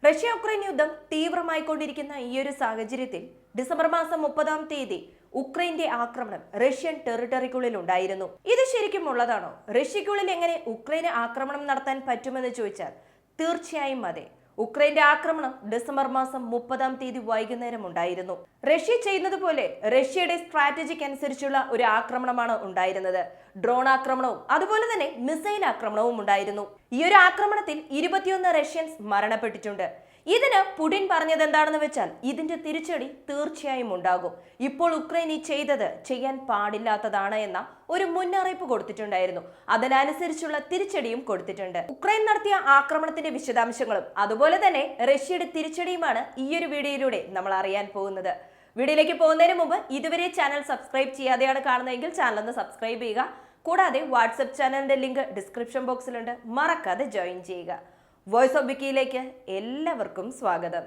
Russia Ukraine യുദ്ധം തീവ്രമായിക്കൊണ്ടിരിക്കുന്ന ഈയൊരു സാഹചര്യത്തിൽ ഡിസംബർ മാസം 30-ാം തീയതി ഉക്രൈന്റെ ആക്രമണം റഷ്യൻ ടെറിട്ടറിക്കുള്ളിൽ ഉണ്ടായിരുന്നു. ഇത് ശരിക്കും ഉള്ളതാണോ? റഷ്യക്കുള്ളിൽ എങ്ങനെ ഉക്രൈന് ആക്രമണം നടത്താൻ പറ്റുമെന്ന് ചോദിച്ചാൽ തീർച്ചയായും അതെ. ഉക്രൈന്റെ ആക്രമണം ഡിസംബർ മാസം 30-ാം തീയതി വൈകുന്നേരം ഉണ്ടായിരുന്നു. റഷ്യ ചെയ്യുന്നത് പോലെ റഷ്യയുടെ സ്ട്രാറ്റജിക്ക് അനുസരിച്ചുള്ള ഒരു ആക്രമണമാണ് ഉണ്ടായിരുന്നത്. ഡ്രോൺ ആക്രമണവും അതുപോലെ തന്നെ മിസൈൽ ആക്രമണവും ഉണ്ടായിരുന്നു. ഈ ഒരു ആക്രമണത്തിൽ 21 റഷ്യൻസ് മരണപ്പെട്ടിട്ടുണ്ട്. ഇതിന് പുടിൻ പറഞ്ഞത് എന്താണെന്ന് വെച്ചാൽ ഇതിന്റെ തിരിച്ചടി തീർച്ചയായും ഉണ്ടാകും. ഇപ്പോൾ ഉക്രൈൻ ഈ ചെയ്തത് ചെയ്യാൻ പാടില്ലാത്തതാണ് എന്ന ഒരു മുന്നറിയിപ്പ് കൊടുത്തിട്ടുണ്ടായിരുന്നു. അതിനനുസരിച്ചുള്ള തിരിച്ചടിയും കൊടുത്തിട്ടുണ്ട്. ഉക്രൈൻ നടത്തിയ ആക്രമണത്തിന്റെ വിശദാംശങ്ങളും അതുപോലെ തന്നെ റഷ്യയുടെ തിരിച്ചടിയുമാണ് ഈ ഒരു വീഡിയോയിലൂടെ നമ്മൾ അറിയാൻ പോകുന്നത്. വീഡിയോയിലേക്ക് പോകുന്നതിന് മുമ്പ് ഇതുവരെ ചാനൽ സബ്സ്ക്രൈബ് ചെയ്യാതെയാണ് കാണുന്നതെങ്കിൽ ചാനൽ ഒന്ന് സബ്സ്ക്രൈബ് ചെയ്യുക. കൂടാതെ വാട്സ്ആപ്പ് ചാനലിന്റെ ലിങ്ക് ഡിസ്ക്രിപ്ഷൻ ബോക്സിലുണ്ട്, മറക്കാതെ ജോയിൻ ചെയ്യുക. വോയിസ് ഓഫ് വിക്കിയിലേക്ക് എല്ലാവർക്കും സ്വാഗതം.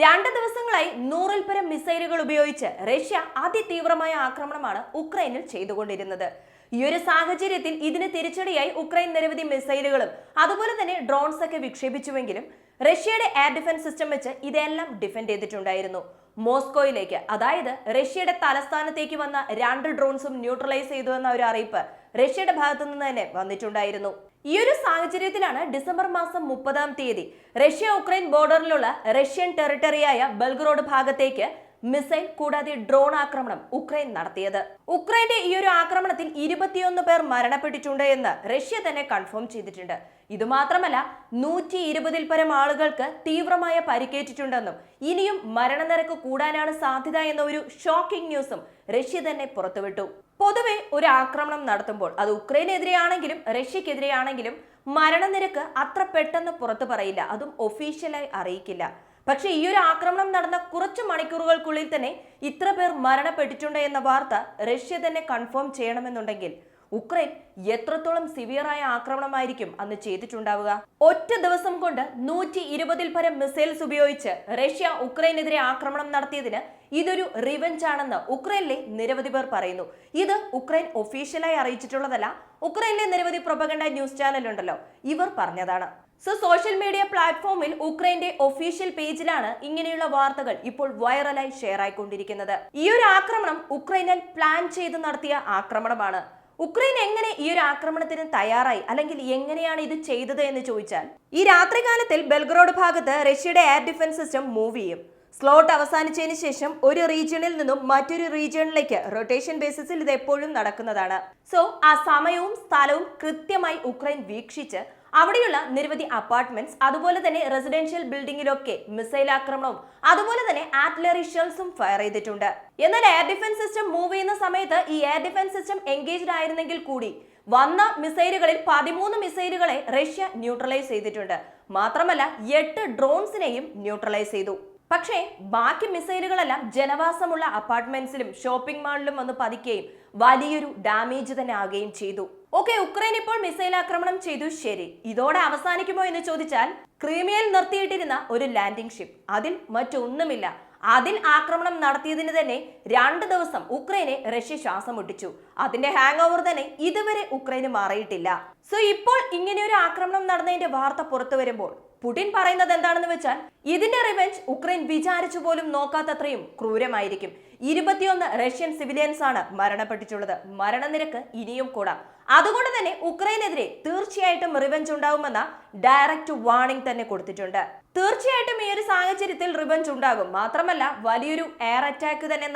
രണ്ട് ദിവസങ്ങളായി 100-ൽ പരം മിസൈലുകൾ ഉപയോഗിച്ച് റഷ്യ അതിതീവ്രമായ ആക്രമണമാണ് ഉക്രൈനിൽ ചെയ്തുകൊണ്ടിരുന്നത്. ഈ ഒരു സാഹചര്യത്തിൽ ഇതിന് തിരിച്ചടിയായി ഉക്രൈൻ നിരവധി മിസൈലുകളും അതുപോലെ തന്നെ ഡ്രോൺസ് ഒക്കെ വിക്ഷേപിച്ചുവെങ്കിലും റഷ്യയുടെ എയർ ഡിഫൻസ് സിസ്റ്റം വെച്ച് ഇതെല്ലാം ഡിഫെൻഡ് ചെയ്തിട്ടുണ്ടായിരുന്നു. മോസ്കോയിലേക്ക്, അതായത് റഷ്യയുടെ തലസ്ഥാനത്തേക്ക് വന്ന 2 ഡ്രോൺസും ന്യൂട്രലൈസ് ചെയ്തു എന്ന ഒരു അറിയിപ്പ് റഷ്യയുടെ ഭാഗത്തു നിന്ന് തന്നെ വന്നിട്ടുണ്ടായിരുന്നു. ഈ ഒരു സാഹചര്യത്തിലാണ് ഡിസംബർ മാസം 30-ാം തീയതി റഷ്യ ഉക്രൈൻ ബോർഡറിലുള്ള റഷ്യൻ ടെറിട്ടറിയായ ബെൽഗ്രോഡ് ഭാഗത്തേക്ക് മിസൈൽ കൂടാതെ ഡ്രോൺ ആക്രമണം ഉക്രൈൻ നടത്തിയത്. ഉക്രൈന്റെ ഈ ഒരു ആക്രമണത്തിൽ 21 പേർ മരണപ്പെട്ടിട്ടുണ്ട് എന്ന് റഷ്യ തന്നെ കൺഫേം ചെയ്തിട്ടുണ്ട്. ഇതുമാത്രമല്ല 120-ൽ പരം ആളുകൾക്ക് തീവ്രമായ പരിക്കേറ്റിട്ടുണ്ടെന്നും ഇനിയും മരണനിരക്ക് കൂടാനാണ് സാധ്യത എന്ന ഒരു ഷോക്കിംഗ് ന്യൂസും റഷ്യ തന്നെ പുറത്തുവിട്ടു. പൊതുവെ ഒരു ആക്രമണം നടത്തുമ്പോൾ അത് ഉക്രൈനെതിരെയാണെങ്കിലും റഷ്യക്കെതിരെയാണെങ്കിലും മരണനിരക്ക് അത്ര പെട്ടെന്ന് പുറത്തു പറയില്ല, അതും ഒഫീഷ്യലായി അറിയിക്കില്ല. പക്ഷെ ഈ ഒരു ആക്രമണം നടന്ന കുറച്ച് മണിക്കൂറുകൾക്കുള്ളിൽ തന്നെ ഇത്ര പേർ മരണപ്പെട്ടിട്ടുണ്ട് എന്ന വാർത്ത റഷ്യ തന്നെ കൺഫേം ചെയ്യണമെന്നുണ്ടെങ്കിൽ ഉക്രൈൻ എത്രത്തോളം സിവിയറായ ആക്രമണമായിരിക്കും അന്ന് ചെയ്തിട്ടുണ്ടാവുക. ഒറ്റ ദിവസം കൊണ്ട് 120-ൽ പരം മിസൈൽസ് ഉപയോഗിച്ച് റഷ്യ ഉക്രൈനെതിരെ ആക്രമണം നടത്തിയതിന് ഇതൊരു റിവെഞ്ച് ആണെന്ന് ഉക്രൈനിലെ നിരവധി പേർ പറയുന്നു. ഇത് ഉക്രൈൻ ഒഫീഷ്യലായി അറിയിച്ചിട്ടുള്ളതല്ല, ഉക്രൈനിലെ നിരവധി പ്രൊപ്പഗൻഡ ന്യൂസ് ചാനൽ ഉണ്ടല്ലോ, ഇവർ പറഞ്ഞതാണ്. സോഷ്യൽ മീഡിയ പ്ലാറ്റ്ഫോമിൽ ഉക്രൈന്റെ ഒഫീഷ്യൽ പേജിലാണ് ഇങ്ങനെയുള്ള വാർത്തകൾ ഇപ്പോൾ വൈറലായി ഷെയർ ആയിക്കൊണ്ടിരിക്കുന്നത്. ഈ ഒരു ആക്രമണം ഉക്രൈനിൽ പ്ലാൻ ചെയ്ത് നടത്തിയ ആക്രമണമാണ്. ഉക്രൈൻ എങ്ങനെ ഈ ഒരു ആക്രമണത്തിന് തയ്യാറായി, അല്ലെങ്കിൽ എങ്ങനെയാണ് ഇത് ചെയ്തത് എന്ന് ചോദിച്ചാൽ, ഈ രാത്രികാലത്തിൽ ബെൽഗ്രോഡ് ഭാഗത്ത് റഷ്യയുടെ എയർ ഡിഫൻസ് സിസ്റ്റം മൂവ് ചെയ്യും. സ്ലോട്ട് അവസാനിച്ചതിന് ശേഷം ഒരു റീജിയണിൽ നിന്നും മറ്റൊരു റീജിയണിലേക്ക് റൊട്ടേഷൻ ബേസിസിൽ ഇത് എപ്പോഴും നടക്കുന്നതാണ്. ആ സമയവും സ്ഥലവും കൃത്യമായി ഉക്രൈൻ വീക്ഷിച്ച് അവിടെയുള്ള നിരവധി അപ്പാർട്ട്മെന്റ്സ് അതുപോലെ തന്നെ റെസിഡൻഷ്യൽ ബിൽഡിംഗിലൊക്കെ മിസൈൽ ആക്രമണവും അതുപോലെ തന്നെ ആർട്ടിലറി ഷെൽസും ഫയർ ചെയ്തിട്ടുണ്ട്. എന്നാൽ എയർ ഡിഫൻസ് സിസ്റ്റം മൂവ് ചെയ്യുന്ന സമയത്ത് ഈ എയർ ഡിഫൻസ് സിസ്റ്റം എൻഗേജ്ഡ് ആയിരുന്നെങ്കിൽ കൂടി വന്ന മിസൈലുകളിൽ 13 മിസൈലുകളെ റഷ്യ ന്യൂട്രലൈസ് ചെയ്തിട്ടുണ്ട്. മാത്രമല്ല 8 ഡ്രോൺസിനെയും ന്യൂട്രലൈസ് ചെയ്തു. പക്ഷേ ബാക്കി മിസൈലുകളെല്ലാം ജനവാസമുള്ള അപ്പാർട്ട്മെന്റ്സിലും ഷോപ്പിംഗ് മാളിലും വന്ന് പതിക്കുകയും വലിയൊരു ഡാമേജ് തന്നെ ആകുകയും ചെയ്തു. ഉക്രൈൻ ഇപ്പോൾ മിസൈൽ ആക്രമണം ചെയ്തു, ശരി, ഇതോടെ അവസാനിക്കുമോ എന്ന് ചോദിച്ചാൽ, ക്രീമിയയിൽ നിർത്തിയിട്ടിരുന്ന ഒരു ലാൻഡിംഗ് ഷിപ്പ്, അതിൽ മറ്റൊന്നുമില്ല. അതിൽ ആക്രമണം നടത്തിയതിന് തന്നെ 2 ദിവസം ഉക്രൈനെ റഷ്യ ശ്വാസം മുട്ടിച്ചു. അതിന്റെ ഹാങ് ഓവർ തന്നെ ഇതുവരെ ഉക്രൈന് മാറിയിട്ടില്ല. ഇപ്പോൾ ഇങ്ങനെ ഒരു ആക്രമണം നടന്നതിന്റെ വാർത്ത പുറത്തു വരുമ്പോൾ പുടിൻ പറയുന്നത് എന്താണെന്ന് വെച്ചാൽ, ഇതിന്റെ റിവെഞ്ച് ഉക്രൈൻ വിചാരിച്ചു പോലും നോക്കാത്തത്രയും ക്രൂരമായിരിക്കും. 21 റഷ്യൻ സിവിലിയൻസ് ആണ് മരണപ്പെട്ടിട്ടുള്ളത്. മരണനിരക്ക് ഇനിയും കൂടാം. അതുകൊണ്ട് തന്നെ ഉക്രൈനെതിരെ തീർച്ചയായിട്ടും റിവെഞ്ച് ഉണ്ടാകുമെന്ന ഡയറക്റ്റ് വാർണിംഗ് തന്നെ കൊടുത്തിട്ടുണ്ട്. തീർച്ചയായിട്ടും ഈ ഒരു സാഹചര്യത്തിൽ റിവെഞ്ച് ഉണ്ടാകും. മാത്രമല്ല വലിയൊരു എയർ അറ്റാക്ക് തന്നെ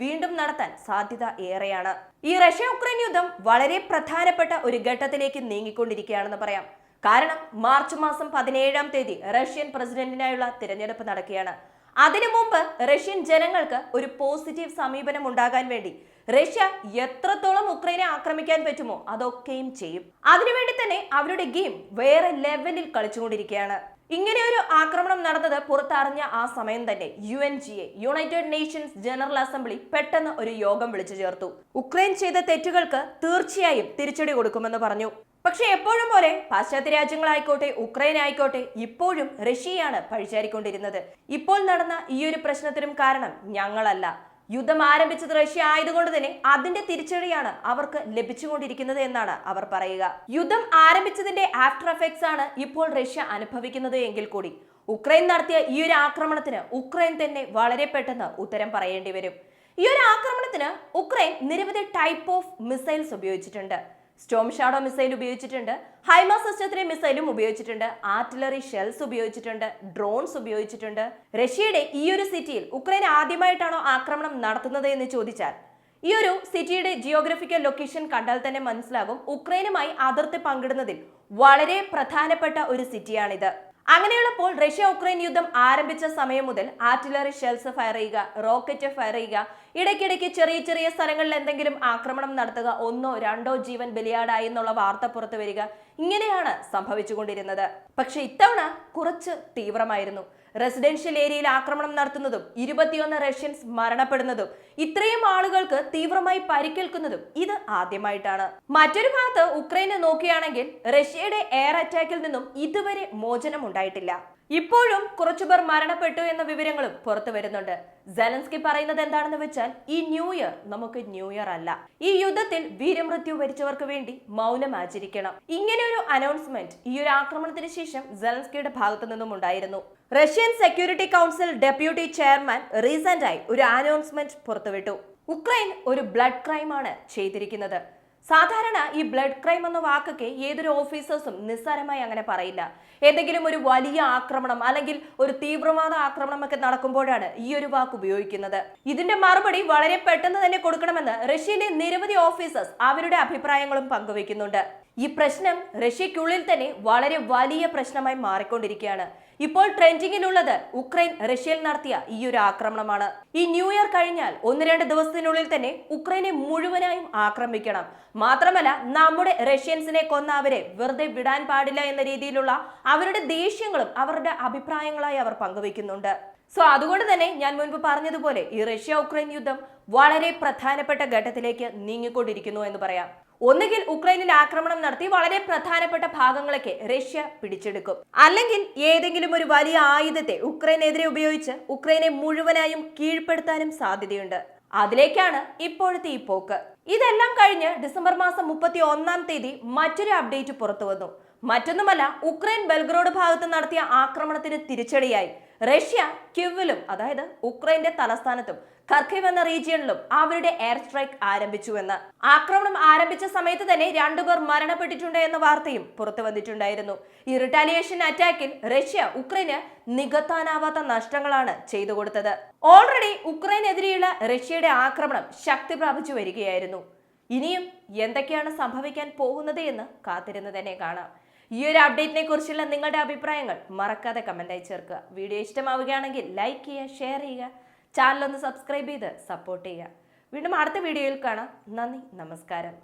വീണ്ടും നടത്താൻ സാധ്യത ഏറെയാണ്. ഈ റഷ്യ ഉക്രൈൻ യുദ്ധം വളരെ പ്രധാനപ്പെട്ട ഒരു ഘട്ടത്തിലേക്ക് നീങ്ങിക്കൊണ്ടിരിക്കുകയാണെന്ന് പറയാം. കാരണം മാർച്ച് മാസം 17-ാം തീയതി റഷ്യൻ പ്രസിഡന്റിനായുള്ള തിരഞ്ഞെടുപ്പ് നടക്കുകയാണ്. അതിനു മുമ്പ് റഷ്യൻ ജനങ്ങൾക്ക് ഒരു പോസിറ്റീവ് സമീപനം ഉണ്ടാകാൻ വേണ്ടി റഷ്യ എത്രത്തോളം ഉക്രൈനെ ആക്രമിക്കാൻ പറ്റുമോ അതൊക്കെയും ചെയ്യും. അതിനുവേണ്ടി തന്നെ അവരുടെ ഗെയിം വേറെ ലെവലിൽ കളിച്ചുകൊണ്ടിരിക്കുകയാണ്. ഇങ്ങനെ ഒരു ആക്രമണം നടന്നത് പുറത്തറിഞ്ഞ ആ സമയം തന്നെ UNGA, United Nations general assembly പെട്ടെന്ന് ഒരു യോഗം വിളിച്ചു ചേർത്തു. ഉക്രൈൻ ചെയ്ത തെറ്റുകൾക്ക് തീർച്ചയായും തിരിച്ചടി കൊടുക്കുമെന്ന് പറഞ്ഞു. പക്ഷെ എപ്പോഴും പോലെ പാശ്ചാത്യ രാജ്യങ്ങളായിക്കോട്ടെ ഉക്രൈൻ ആയിക്കോട്ടെ ഇപ്പോഴും റഷ്യയാണ് പഴിചാരിക്കൊണ്ടിരുന്നത്. ഇപ്പോൾ നടന്ന ഈ ഒരു പ്രശ്നത്തിനും കാരണം ഞങ്ങളല്ല, യുദ്ധം ആരംഭിച്ചത് റഷ്യ ആയതുകൊണ്ട് തന്നെ അതിന്റെ തിരിച്ചടിയാണ് അവർക്ക് ലഭിച്ചുകൊണ്ടിരിക്കുന്നത് എന്നാണ് അവർ പറയുക. യുദ്ധം ആരംഭിച്ചതിന്റെ ആഫ്റ്റർ എഫക്ട്സ് ആണ് ഇപ്പോൾ റഷ്യ അനുഭവിക്കുന്നത് എങ്കിൽ കൂടി ഉക്രൈൻ നടത്തിയ ഈ ഒരു ആക്രമണത്തിന് ഉക്രൈൻ തന്നെ വളരെ പെട്ടെന്ന് ഉത്തരം പറയേണ്ടി വരും. ഈ ഒരു ആക്രമണത്തിന് ഉക്രൈൻ നിരവധി ടൈപ്പ് ഓഫ് മിസൈൽസ് ഉപയോഗിച്ചിട്ടുണ്ട്. സ്റ്റോം ഷാഡോ മിസൈൽ ഉപയോഗിച്ചിട്ടുണ്ട്, ഹൈമാസ് സിസ്റ്റത്തിലെ മിസൈലും ഉപയോഗിച്ചിട്ടുണ്ട്, ആർട്ടിലറി ഷെൽസ് ഉപയോഗിച്ചിട്ടുണ്ട്, ഡ്രോൺസ് ഉപയോഗിച്ചിട്ടുണ്ട്. റഷ്യയുടെ ഈ ഒരു സിറ്റിയിൽ ഉക്രൈൻ ആദ്യമായിട്ടാണോ ആക്രമണം നടത്തുന്നത് എന്ന് ചോദിച്ചാൽ ഈ ഒരു സിറ്റിയുടെ ജിയോഗ്രഫിക്കൽ ലൊക്കേഷൻ കണ്ടാൽ തന്നെ മനസ്സിലാകും ഉക്രൈനുമായി അതിർത്തി പങ്കിടുന്നതിൽ വളരെ പ്രധാനപ്പെട്ട ഒരു സിറ്റിയാണിത്. അങ്ങനെയുള്ളപ്പോൾ റഷ്യ ഉക്രൈൻ യുദ്ധം ആരംഭിച്ച സമയം മുതൽ ആർട്ടിലറി ഷെൽസ് ഫയർ ചെയ്യുക, റോക്കറ്റ് ഫയർ ചെയ്യുക, ഇടയ്ക്കിടയ്ക്ക് ചെറിയ ചെറിയ സ്ഥലങ്ങളിൽ എന്തെങ്കിലും ആക്രമണം നടത്തുക, 1 or 2 ജീവൻ ബലിയാടായി എന്നുള്ള വാർത്ത പുറത്തു വരിക, ഇങ്ങനെയാണ് സംഭവിച്ചുകൊണ്ടിരുന്നത്. പക്ഷെ ഇത്തവണ കുറച്ച് തീവ്രമായിരുന്നു. റെസിഡൻഷ്യൽ ഏരിയയിൽ ആക്രമണം നടത്തുന്നതും 21 റഷ്യൻസ് മരണപ്പെടുന്നതും ഇത്രയും ആളുകൾക്ക് തീവ്രമായി പരിക്കേൽക്കുന്നതും ഇത് ആദ്യമായിട്ടാണ്. മറ്റൊരു ഭാഗത്ത് ഉക്രൈനെ നോക്കുകയാണെങ്കിൽ റഷ്യയുടെ എയർ അറ്റാക്കിൽ നിന്നും ഇതുവരെ മോചനം ഉണ്ടായിട്ടില്ല. ഇപ്പോഴും കുറച്ചുപേർ മരണപ്പെട്ടു എന്ന വിവരങ്ങളും പുറത്തു വരുന്നുണ്ട്. സെലൻസ്കി പറയുന്നത് എന്താണെന്ന് വെച്ചാൽ ഈ ന്യൂ ഇയർ നമുക്ക് ന്യൂ ഇയർ അല്ല, ഈ യുദ്ധത്തിൽ വീരമൃത്യു വരിച്ചവർക്ക് വേണ്ടി മൗനം ആചരിക്കണം. ഇങ്ങനെ ഒരു അനൗൺസ്മെന്റ് ഈ ഒരു ആക്രമണത്തിന് ശേഷം സെലൻസ്കിയുടെ ഭാഗത്തു നിന്നും ഉണ്ടായിരുന്നു. Russian security council deputy chairman റീസെന്റായി ഒരു അനൗൺസ്മെന്റ് പുറത്തുവിട്ടു. ഉക്രൈൻ ഒരു ബ്ലഡ് ക്രൈം ആണ് ചെയ്തിരിക്കുന്നത്. സാധാരണ ഈ ബ്ലഡ് ക്രൈം എന്ന വാക്കൊക്കെ ഏതൊരു ഓഫീസേഴ്സും നിസ്സാരമായി അങ്ങനെ പറയില്ല. ഏതെങ്കിലും ഒരു വലിയ ആക്രമണം അല്ലെങ്കിൽ ഒരു തീവ്രവാദ ആക്രമണം ഒക്കെ നടക്കുമ്പോഴാണ് ഈ ഒരു വാക്ക് ഉപയോഗിക്കുന്നത്. ഇതിന്റെ മറുപടി വളരെ പെട്ടെന്ന് തന്നെ കൊടുക്കണമെന്ന് റഷ്യയിലെ നിരവധി ഓഫീസേഴ്സ് അവരുടെ അഭിപ്രായങ്ങളും പങ്കുവെക്കുന്നുണ്ട്. ഈ പ്രശ്നം റഷ്യക്കുള്ളിൽ തന്നെ വളരെ വലിയ പ്രശ്നമായി മാറിക്കൊണ്ടിരിക്കുകയാണ്. ഇപ്പോൾ ട്രെൻഡിങ്ങിലുള്ളത് ഉക്രൈൻ റഷ്യയിൽ നടത്തിയ ഈ ഒരു ആക്രമണമാണ്. ഈ ന്യൂ ഇയർ കഴിഞ്ഞാൽ 1-2 ദിവസത്തിനുള്ളിൽ തന്നെ ഉക്രൈനെ മുഴുവനായും ആക്രമിക്കണം. മാത്രമല്ല നമ്മുടെ റഷ്യൻസിനെ കൊന്ന അവരെ വെറുതെ വിടാൻ പാടില്ല എന്ന രീതിയിലുള്ള അവരുടെ ദേഷ്യങ്ങളും അവരുടെ അഭിപ്രായങ്ങളായി അവർ പങ്കുവെക്കുന്നുണ്ട്. സോ അതുകൊണ്ട് തന്നെ ഞാൻ മുൻപ് പറഞ്ഞതുപോലെ ഈ റഷ്യ ഉക്രൈൻ യുദ്ധം വളരെ പ്രധാനപ്പെട്ട ഘട്ടത്തിലേക്ക് നീങ്ങിക്കൊണ്ടിരിക്കുന്നു എന്ന് പറയാം. ഒന്നുകിൽ ഉക്രൈനിൽ ആക്രമണം നടത്തി വളരെ പ്രധാനപ്പെട്ട ഭാഗങ്ങളൊക്കെ റഷ്യ പിടിച്ചെടുക്കും, അല്ലെങ്കിൽ ഏതെങ്കിലും ഒരു വലിയ ആയുധത്തെ ഉക്രൈനെതിരെ ഉപയോഗിച്ച് ഉക്രൈനെ മുഴുവനായും കീഴ്പ്പെടുത്താനും സാധ്യതയുണ്ട്. അതിലേക്കാണ് ഇപ്പോഴത്തെ ഈ പോക്ക്. ഇതെല്ലാം കഴിഞ്ഞ് ഡിസംബർ മാസം 31-ാം തീയതി മറ്റൊരു അപ്ഡേറ്റ് പുറത്തു വന്നു. മറ്റൊന്നുമല്ല, ഉക്രൈൻ ബെൽഗ്രോഡ് ഭാഗത്ത് നടത്തിയ ആക്രമണത്തിന് തിരിച്ചടിയായി റഷ്യ ക്യീവിലും, അതായത് ഉക്രൈന്റെ തലസ്ഥാനത്തും ഖർക്കിവ് എന്ന റീജിയണിലും അവരുടെ എയർ സ്ട്രൈക്ക് ആരംഭിച്ചുവെന്ന്. ആക്രമണം ആരംഭിച്ച സമയത്ത് തന്നെ 2 പേർ മരണപ്പെട്ടിട്ടുണ്ട് എന്ന വാർത്തയും പുറത്തു വന്നിട്ടുണ്ടായിരുന്നു. ഈ റിട്ടാലിയേഷൻ അറ്റാക്കിൽ റഷ്യ ഉക്രൈന് നികത്താനാവാത്ത നഷ്ടങ്ങളാണ് ചെയ്തു കൊടുത്തത്. ഓൾറെഡി ഉക്രൈനെതിരെയുള്ള റഷ്യയുടെ ആക്രമണം ശക്തി പ്രാപിച്ചു വരികയായിരുന്നു. ഇനിയും എന്തൊക്കെയാണ് സംഭവിക്കാൻ പോകുന്നത് എന്ന് കാത്തിരുന്ന് തന്നെ കാണാം. ഈ ഒരു അപ്ഡേറ്റിനെ കുറിച്ചുള്ള നിങ്ങളുടെ അഭിപ്രായങ്ങൾ മറക്കാതെ കമന്റായി ചേർക്കുക. വീഡിയോ ഇഷ്ടമാവുകയാണെങ്കിൽ ലൈക്ക് ചെയ്യുക, ഷെയർ ചെയ്യുക, ചാനൽ ഒന്ന് സബ്സ്ക്രൈബ് ചെയ്ത് സപ്പോർട്ട് ചെയ്യുക. വീണ്ടും അടുത്ത വീഡിയോയിൽ കാണാം. നന്ദി, നമസ്കാരം.